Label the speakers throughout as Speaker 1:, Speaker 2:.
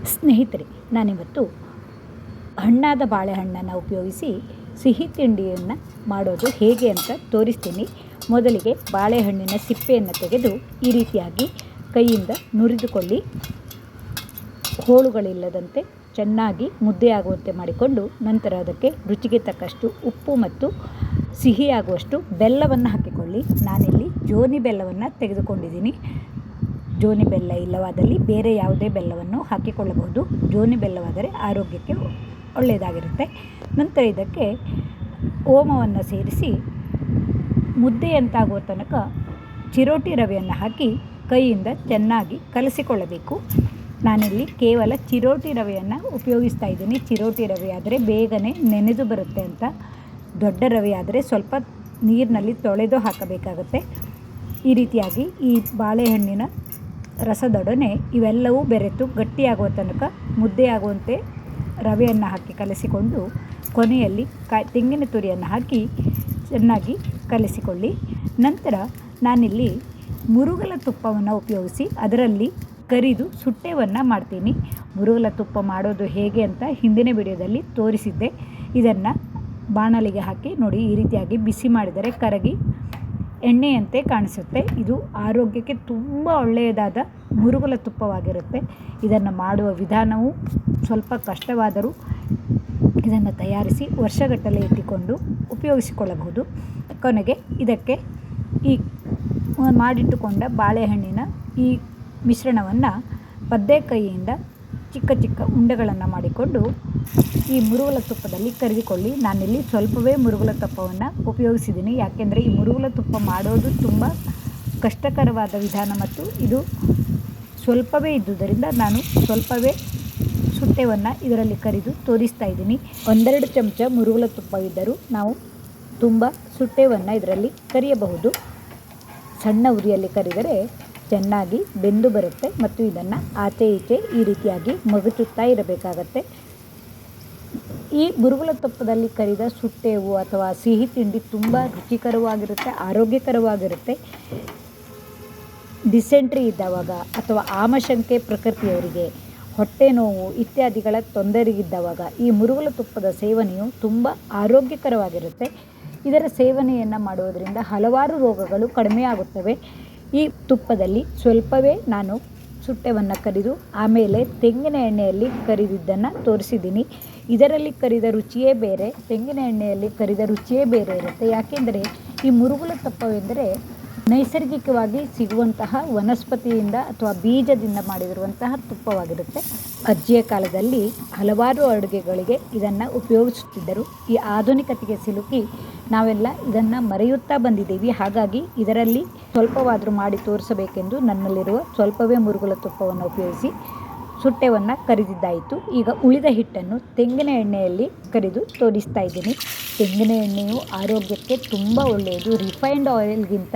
Speaker 1: ಸ್ನೇಹಿತರೆ, ನಾನಿವತ್ತು ಹಣ್ಣಾದ ಬಾಳೆಹಣ್ಣನ್ನು ಉಪಯೋಗಿಸಿ ಸಿಹಿ ತಿಂಡಿಯನ್ನು ಮಾಡೋದು ಹೇಗೆ ಅಂತ ತೋರಿಸ್ತೀನಿ. ಮೊದಲಿಗೆ ಬಾಳೆಹಣ್ಣಿನ ಸಿಪ್ಪೆಯನ್ನು ತೆಗೆದು ಈ ರೀತಿಯಾಗಿ ಕೈಯಿಂದ ನುರಿದುಕೊಳ್ಳಿ. ಹೋಳುಗಳಿಲ್ಲದಂತೆ ಚೆನ್ನಾಗಿ ಮುದ್ದೆ ಆಗುವಂತೆ ಮಾಡಿಕೊಂಡು ನಂತರ ಅದಕ್ಕೆ ರುಚಿಗೆ ತಕ್ಕಷ್ಟು ಉಪ್ಪು ಮತ್ತು ಸಿಹಿಯಾಗುವಷ್ಟು ಬೆಲ್ಲವನ್ನು ಹಾಕಿಕೊಳ್ಳಿ. ನಾನಿಲ್ಲಿ ಜೋನಿ ಬೆಲ್ಲವನ್ನು ತೆಗೆದುಕೊಂಡಿದ್ದೀನಿ. ಜೋನಿ ಬೆಲ್ಲ ಇಲ್ಲವಾದಲ್ಲಿ ಬೇರೆ ಯಾವುದೇ ಬೆಲ್ಲವನ್ನು ಹಾಕಿಕೊಳ್ಳಬಹುದು. ಜೋನಿ ಬೆಲ್ಲವಾದರೆ ಆರೋಗ್ಯಕ್ಕೆ ಒಳ್ಳೆಯದಾಗಿರುತ್ತೆ. ನಂತರ ಇದಕ್ಕೆ ಓಮವನ್ನು ಸೇರಿಸಿ ಮುದ್ದೆಯಂತಾಗುವ ತನಕ ಚಿರೋಟಿ ರವೆಯನ್ನು ಹಾಕಿ ಕೈಯಿಂದ ಚೆನ್ನಾಗಿ ಕಲಸಿಕೊಳ್ಳಬೇಕು. ನಾನಿಲ್ಲಿ ಕೇವಲ ಚಿರೋಟಿ ರವೆಯನ್ನು ಉಪಯೋಗಿಸ್ತಾ ಇದ್ದೀನಿ. ಚಿರೋಟಿ ರವೆ ಆದರೆ ಬೇಗನೆ ನೆನೆದು ಬರುತ್ತೆ ಅಂತ. ದೊಡ್ಡ ರವೆ ಆದರೆ ಸ್ವಲ್ಪ ನೀರಿನಲ್ಲಿ ತೊಳೆದು ಹಾಕಬೇಕಾಗುತ್ತೆ. ಈ ರೀತಿಯಾಗಿ ಈ ಬಾಳೆಹಣ್ಣಿನ ರಸದೊಡನೆ ಇವೆಲ್ಲವೂ ಬೆರೆತು ಗಟ್ಟಿಯಾಗುವ ತನಕ ಮುದ್ದೆಯಾಗುವಂತೆ ರವೆಯನ್ನು ಹಾಕಿ ಕಲಸಿಕೊಂಡು ಕೊನೆಯಲ್ಲಿ ತೆಂಗಿನ ತುರಿಯನ್ನು ಹಾಕಿ ಚೆನ್ನಾಗಿ ಕಲಸಿಕೊಳ್ಳಿ. ನಂತರ ನಾನಿಲ್ಲಿ ಮುರುಗಲ ತುಪ್ಪವನ್ನು ಉಪಯೋಗಿಸಿ ಅದರಲ್ಲಿ ಕರಿದು ಸುಟ್ಟೆವನ್ನು ಮಾಡ್ತೀನಿ. ಮುರುಗಲ ತುಪ್ಪ ಮಾಡೋದು ಹೇಗೆ ಅಂತ ಹಿಂದಿನ ವಿಡಿಯೋದಲ್ಲಿ ತೋರಿಸಿದ್ದೆ. ಇದನ್ನು ಬಾಣಲಿಗೆ ಹಾಕಿ ನೋಡಿ, ಈ ರೀತಿಯಾಗಿ ಬಿಸಿ ಮಾಡಿದರೆ ಕರಗಿ ಎಣ್ಣೆಯಂತೆ ಕಾಣಿಸುತ್ತೆ. ಇದು ಆರೋಗ್ಯಕ್ಕೆ ತುಂಬ ಒಳ್ಳೆಯದಾದ ಮುರುಗಲ ತುಪ್ಪವಾಗಿರುತ್ತೆ. ಇದನ್ನು ಮಾಡುವ ವಿಧಾನವು ಸ್ವಲ್ಪ ಕಷ್ಟವಾದರೂ ಇದನ್ನು ತಯಾರಿಸಿ ವರ್ಷಗಟ್ಟಲೆ ಇಟ್ಟುಕೊಂಡು ಉಪಯೋಗಿಸಿಕೊಳ್ಳಬಹುದು. ಕೊನೆಗೆ ಇದಕ್ಕೆ ಈ ಮಾಡಿಟ್ಟುಕೊಂಡ ಬಾಳೆಹಣ್ಣಿನ ಈ ಮಿಶ್ರಣವನ್ನು ಪದ್ದೆ ಕೈಯಿಂದ ಚಿಕ್ಕ ಚಿಕ್ಕ ಉಂಡೆಗಳನ್ನು ಮಾಡಿಕೊಂಡು ಈ ಮುರುಗಲ ತುಪ್ಪದಲ್ಲಿ ಕರಿದುಕೊಳ್ಳಿ. ನಾನಿಲ್ಲಿ ಸ್ವಲ್ಪವೇ ಮುರುಗಲ ತುಪ್ಪವನ್ನು ಉಪಯೋಗಿಸಿದ್ದೀನಿ. ಯಾಕೆಂದರೆ ಈ ಮುರುಗಲ ತುಪ್ಪ ಮಾಡೋದು ತುಂಬ ಕಷ್ಟಕರವಾದ ವಿಧಾನ ಮತ್ತು ಇದು ಸ್ವಲ್ಪವೇ ಇದ್ದುದರಿಂದ ನಾನು ಸ್ವಲ್ಪವೇ ಸುಟ್ಟೆವನ್ನು ಇದರಲ್ಲಿ ಕರಿದು ತೋರಿಸ್ತಾ ಇದ್ದೀನಿ. 1-2 ಚಮಚ ಮುರುಗಲ ತುಪ್ಪವಿದ್ದರೂ ನಾವು ತುಂಬ ಸುಟ್ಟೆವನ್ನು ಇದರಲ್ಲಿ ಕರಿಯಬಹುದು. ಸಣ್ಣ ಉರಿಯಲ್ಲಿ ಕರಿದರೆ ಚೆನ್ನಾಗಿ ಬೆಂದು ಬರುತ್ತೆ ಮತ್ತು ಇದನ್ನು ಆಚೆ ಈಚೆ ಈ ರೀತಿಯಾಗಿ ಮಗುಚುತ್ತಾ ಇರಬೇಕಾಗತ್ತೆ. ಈ ಮುರುಗಲ ತುಪ್ಪದಲ್ಲಿ ಕರಿದ ಸುಟ್ಟೆವು ಅಥವಾ ಸಿಹಿ ತಿಂಡಿ ತುಂಬ ರುಚಿಕರವಾಗಿರುತ್ತೆ, ಆರೋಗ್ಯಕರವಾಗಿರುತ್ತೆ. ಡಿಸೆಂಟ್ರಿ ಇದ್ದವಾಗ ಅಥವಾ ಆಮಶಂಕೆ ಪ್ರಕೃತಿಯವರಿಗೆ ಹೊಟ್ಟೆ ನೋವು ಇತ್ಯಾದಿಗಳ ತೊಂದರೆಗಿದ್ದವಾಗ ಈ ಮುರುಗಲ ತುಪ್ಪದ ಸೇವನೆಯು ತುಂಬ ಆರೋಗ್ಯಕರವಾಗಿರುತ್ತೆ. ಇದರ ಸೇವನೆಯನ್ನು ಮಾಡುವುದರಿಂದ ಹಲವಾರು ರೋಗಗಳು ಕಡಿಮೆಯಾಗುತ್ತವೆ. ಈ ತುಪ್ಪದಲ್ಲಿ ಸ್ವಲ್ಪವೇ ನಾನು ಸುಟ್ಟೆವನ್ನು ಕರಿದು ಆಮೇಲೆ ತೆಂಗಿನ ಎಣ್ಣೆಯಲ್ಲಿ ಕರಿದಿದ್ದನ್ನು ತೋರಿಸಿದ್ದೀನಿ. ಇದರಲ್ಲಿ ಕರಿದ ರುಚಿಯೇ ಬೇರೆ, ತೆಂಗಿನ ಎಣ್ಣೆಯಲ್ಲಿ ಕರಿದ ರುಚಿಯೇ ಬೇರೆ ಇರುತ್ತೆ. ಯಾಕೆಂದರೆ ಈ ಮುರುಗಲ ತುಪ್ಪವೆಂದರೆ ನೈಸರ್ಗಿಕವಾಗಿ ಸಿಗುವಂತಹ ವನಸ್ಪತಿಯಿಂದ ಅಥವಾ ಬೀಜದಿಂದ ಮಾಡಿರುವಂತಹ ತುಪ್ಪವಾಗಿರುತ್ತೆ. ಅಜ್ಜಿಯ ಕಾಲದಲ್ಲಿ ಹಲವಾರು ಅಡುಗೆಗಳಿಗೆ ಇದನ್ನು ಉಪಯೋಗಿಸುತ್ತಿದ್ದರು. ಈ ಆಧುನಿಕತೆಗೆ ಸಿಲುಕಿ ನಾವೆಲ್ಲ ಇದನ್ನು ಮರೆಯುತ್ತಾ ಬಂದಿದ್ದೀವಿ. ಹಾಗಾಗಿ ಇದರಲ್ಲಿ ಸ್ವಲ್ಪವಾದರೂ ಮಾಡಿ ತೋರಿಸಬೇಕೆಂದು ನನ್ನಲ್ಲಿರುವ ಸ್ವಲ್ಪವೇ ಮುರುಗಲ ತುಪ್ಪವನ್ನು ಉಪಯೋಗಿಸಿ ಸುಟ್ಟೆವನ್ನು ಕರಿದಿದ್ದಾಯಿತು. ಈಗ ಉಳಿದ ಹಿಟ್ಟನ್ನು ತೆಂಗಿನ ಎಣ್ಣೆಯಲ್ಲಿ ಕರಿದು ತೋರಿಸ್ತಾ ಇದ್ದೀನಿ. ತೆಂಗಿನ ಎಣ್ಣೆಯು ಆರೋಗ್ಯಕ್ಕೆ ತುಂಬ ಒಳ್ಳೆಯದು. ರಿಫೈನ್ಡ್ ಆಯಿಲ್ಗಿಂತ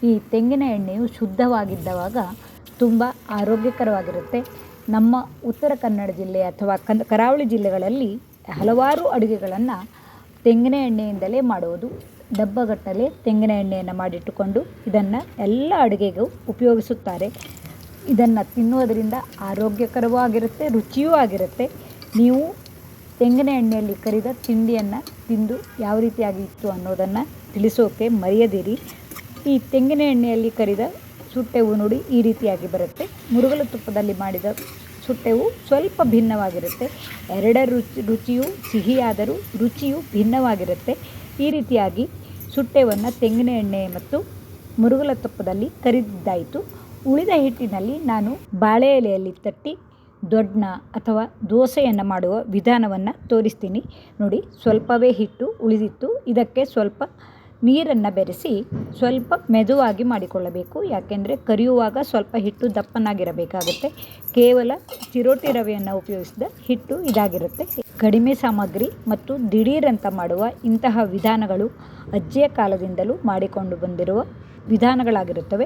Speaker 1: ಈ ತೆಂಗಿನ ಎಣ್ಣೆಯು ಶುದ್ಧವಾಗಿದ್ದವಾಗ ತುಂಬ ಆರೋಗ್ಯಕರವಾಗಿರುತ್ತೆ. ನಮ್ಮ ಉತ್ತರ ಕನ್ನಡ ಜಿಲ್ಲೆ ಅಥವಾ ಕರಾವಳಿ ಜಿಲ್ಲೆಗಳಲ್ಲಿ ಹಲವಾರು ಅಡುಗೆಗಳನ್ನು ತೆಂಗಿನ ಎಣ್ಣೆಯಿಂದಲೇ ಮಾಡುವುದು. ಡಬ್ಬಗಟ್ಟಲೆ ತೆಂಗಿನ ಎಣ್ಣೆಯನ್ನು ಮಾಡಿಟ್ಟುಕೊಂಡು ಇದನ್ನು ಎಲ್ಲ ಅಡುಗೆಗೂ ಉಪಯೋಗಿಸುತ್ತಾರೆ. ಇದನ್ನು ತಿನ್ನುವುದರಿಂದ ಆರೋಗ್ಯಕರವಾಗಿರುತ್ತೆ, ರುಚಿಯೂ ಆಗಿರುತ್ತೆ. ನೀವು ತೆಂಗಿನ ಎಣ್ಣೆಯಲ್ಲಿ ಕರಿದ ತಿಂಡಿಯನ್ನು ತಿಂದು ಯಾವ ರೀತಿಯಾಗಿ ಇತ್ತು ಅನ್ನೋದನ್ನು ತಿಳಿಸೋಕೆ ಮರೆಯದಿರಿ. ಈ ತೆಂಗಿನ ಎಣ್ಣೆಯಲ್ಲಿ ಕರಿದ ಸುಟ್ಟೆವು ನೋಡಿ ಈ ರೀತಿಯಾಗಿ ಬರುತ್ತೆ. ಮುರುಗಲ ತುಪ್ಪದಲ್ಲಿ ಮಾಡಿದ ಸುಟ್ಟೆವು ಸ್ವಲ್ಪ ಭಿನ್ನವಾಗಿರುತ್ತೆ. ಎರಡರ ರುಚಿಯು ಸಿಹಿಯಾದರೂ ರುಚಿಯು ಭಿನ್ನವಾಗಿರುತ್ತೆ. ಈ ರೀತಿಯಾಗಿ ಸುಟ್ಟೆವನ್ನು ತೆಂಗಿನ ಎಣ್ಣೆ ಮತ್ತು ಮುರುಗಲ ತುಪ್ಪದಲ್ಲಿ ಕರಿದಿದ್ದಾಯಿತು. ಉಳಿದ ಹಿಟ್ಟಿನಲ್ಲಿ ನಾನು ಬಾಳೆ ಎಲೆಯಲ್ಲಿ ತಟ್ಟಿ ದೊಡ್ಡನ ಅಥವಾ ದೋಸೆಯನ್ನು ಮಾಡುವ ವಿಧಾನವನ್ನು ತೋರಿಸ್ತೀನಿ. ನೋಡಿ, ಸ್ವಲ್ಪವೇ ಹಿಟ್ಟು ಉಳಿದಿತ್ತು. ಇದಕ್ಕೆ ಸ್ವಲ್ಪ ನೀರನ್ನು ಬೆರೆಸಿ ಸ್ವಲ್ಪ ಮೆದುವಾಗಿ ಮಾಡಿಕೊಳ್ಳಬೇಕು. ಯಾಕೆಂದರೆ ಕರಿಯುವಾಗ ಸ್ವಲ್ಪ ಹಿಟ್ಟು ದಪ್ಪನಾಗಿರಬೇಕಾಗುತ್ತೆ. ಕೇವಲ ಚಿರೋಟಿ ರವೆಯನ್ನು ಉಪಯೋಗಿಸಿದ ಹಿಟ್ಟು ಇದಾಗಿರುತ್ತೆ. ಕಡಿಮೆ ಸಾಮಗ್ರಿ ಮತ್ತು ದಿಢೀರಂತ ಮಾಡುವ ಇಂತಹ ವಿಧಾನಗಳು ಅಜ್ಜಿಯ ಕಾಲದಿಂದಲೂ ಮಾಡಿಕೊಂಡು ಬಂದಿರುವ ವಿಧಾನಗಳಾಗಿರುತ್ತವೆ.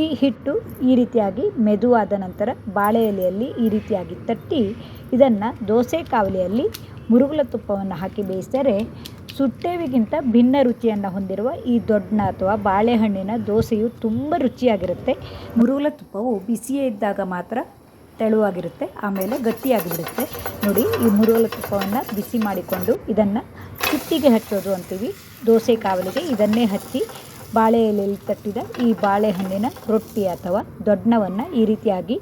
Speaker 1: ಈ ಹಿಟ್ಟು ಈ ರೀತಿಯಾಗಿ ಮೆದುವಾದ ನಂತರ ಬಾಳೆ ಎಲೆಯಲ್ಲಿ ಈ ರೀತಿಯಾಗಿ ತಟ್ಟಿ ಇದನ್ನು ದೋಸೆ ಕಾವಲಿಯಲ್ಲಿ ಮುರುಗಲ ತುಪ್ಪವನ್ನು ಹಾಕಿ ಬೇಯಿಸಿದರೆ ಸುಟ್ಟೆವಿಗಿಂತ ಭಿನ್ನ ರುಚಿಯನ್ನು ಹೊಂದಿರುವ ಈ ದೊಡ್ಡನ ಅಥವಾ ಬಾಳೆಹಣ್ಣಿನ ದೋಸೆಯು ತುಂಬ ರುಚಿಯಾಗಿರುತ್ತೆ. ಮುರುಗಲ ತುಪ್ಪವು ಬಿಸಿಯೇ ಇದ್ದಾಗ ಮಾತ್ರ ತೆಳುವಾಗಿರುತ್ತೆ, ಆಮೇಲೆ ಗಟ್ಟಿಯಾಗಿಬಿಡುತ್ತೆ. ನೋಡಿ, ಈ ಮುರುಗಲ ತುಪ್ಪವನ್ನು ಬಿಸಿ ಮಾಡಿಕೊಂಡು ಇದನ್ನು ಚಿಟ್ಟಿಗೆ ಹಚ್ಚೋದು ಅಂತೀವಿ. ದೋಸೆ ಕಾವಲಿಗೆ ಇದನ್ನೇ ಹಚ್ಚಿ ಬಾಳೆ ಎಲೆಯಲ್ಲಿ ತಟ್ಟಿದ ಈ ಬಾಳೆಹಣ್ಣಿನ ರೊಟ್ಟಿ ಅಥವಾ ದೊಡ್ಡವನ್ನು ಈ ರೀತಿಯಾಗಿ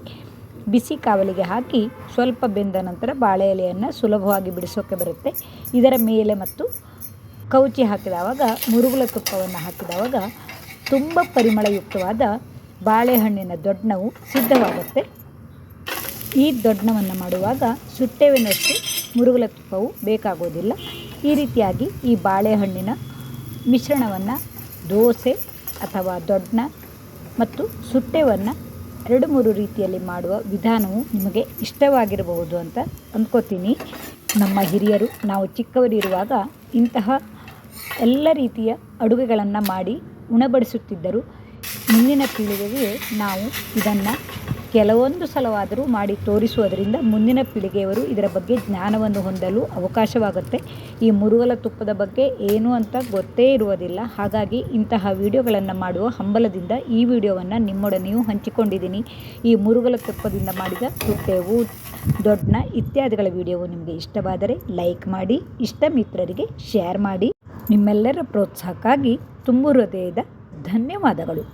Speaker 1: ಬಿಸಿ ಕಾವಲಿಗೆ ಹಾಕಿ ಸ್ವಲ್ಪ ಬೆಂದ ನಂತರ ಬಾಳೆ ಎಲೆಯನ್ನು ಸುಲಭವಾಗಿ ಬಿಡಿಸೋಕ್ಕೆ ಬರುತ್ತೆ. ಇದರ ಮೇಲೆ ಮತ್ತು ಕೌಚಿ ಹಾಕಿದವಾಗ ಮುರುಗಲ ತುಪ್ಪವನ್ನು ಹಾಕಿದವಾಗ ತುಂಬ ಪರಿಮಳಯುಕ್ತವಾದ ಬಾಳೆಹಣ್ಣಿನ ದೊಡ್ಡವು ಸಿದ್ಧವಾಗುತ್ತೆ. ಈ ದೊಡ್ಡವನ್ನು ಮಾಡುವಾಗ ಸುಟ್ಟೆವಿನಷ್ಟು ಮುರುಗಲ ತುಪ್ಪವು ಬೇಕಾಗೋದಿಲ್ಲ. ಈ ರೀತಿಯಾಗಿ ಈ ಬಾಳೆಹಣ್ಣಿನ ಮಿಶ್ರಣವನ್ನು ದೋಸೆ ಅಥವಾ ದೊಡ್ಡ ಮತ್ತು ಸುಟ್ಟೆವನ್ನು 2-3 ರೀತಿಯಲ್ಲಿ ಮಾಡುವ ವಿಧಾನವು ನಿಮಗೆ ಇಷ್ಟವಾಗಿರಬಹುದು ಅಂತ ಅಂದ್ಕೋತೀನಿ. ನಮ್ಮ ಹಿರಿಯರು ನಾವು ಚಿಕ್ಕವರಿರುವಾಗ ಇಂತಹ ಎಲ್ಲ ರೀತಿಯ ಅಡುಗೆಗಳನ್ನು ಮಾಡಿ ಉಣಬಡಿಸುತ್ತಿದ್ದರು. ಮುಂದಿನ ಪೀಳಿಗೆಗೆ ನಾವು ಇದನ್ನು ಕೆಲವೊಂದು ಸಲವಾದರೂ ಮಾಡಿ ತೋರಿಸುವುದರಿಂದ ಮುಂದಿನ ಪೀಳಿಗೆಯವರು ಇದರ ಬಗ್ಗೆ ಜ್ಞಾನವನ್ನು ಹೊಂದಲು ಅವಕಾಶವಾಗುತ್ತೆ. ಈ ಮುರುಗಲ ತುಪ್ಪದ ಬಗ್ಗೆ ಏನು ಅಂತ ಗೊತ್ತೇ ಇರುವುದಿಲ್ಲ. ಹಾಗಾಗಿ ಇಂತಹ ವಿಡಿಯೋಗಳನ್ನು ಮಾಡುವ ಹಂಬಲದಿಂದ ಈ ವಿಡಿಯೋವನ್ನು ನಿಮ್ಮೊಡನೆಯೂ ಹಂಚಿಕೊಂಡಿದ್ದೀನಿ. ಈ ಮುರುಗಲ ತುಪ್ಪದಿಂದ ಮಾಡಿದ ಸುಟ್ಟೆವು, ದೊಡ್ಡ ಇತ್ಯಾದಿಗಳ ವಿಡಿಯೋವು ನಿಮಗೆ ಇಷ್ಟವಾದರೆ ಲೈಕ್ ಮಾಡಿ, ಇಷ್ಟ ಮಿತ್ರರಿಗೆ ಶೇರ್ ಮಾಡಿ. ನಿಮ್ಮೆಲ್ಲರ ಪ್ರೋತ್ಸಾಹಕ್ಕಾಗಿ ತುಂಬು ಹೃದಯದ ಧನ್ಯವಾದಗಳು.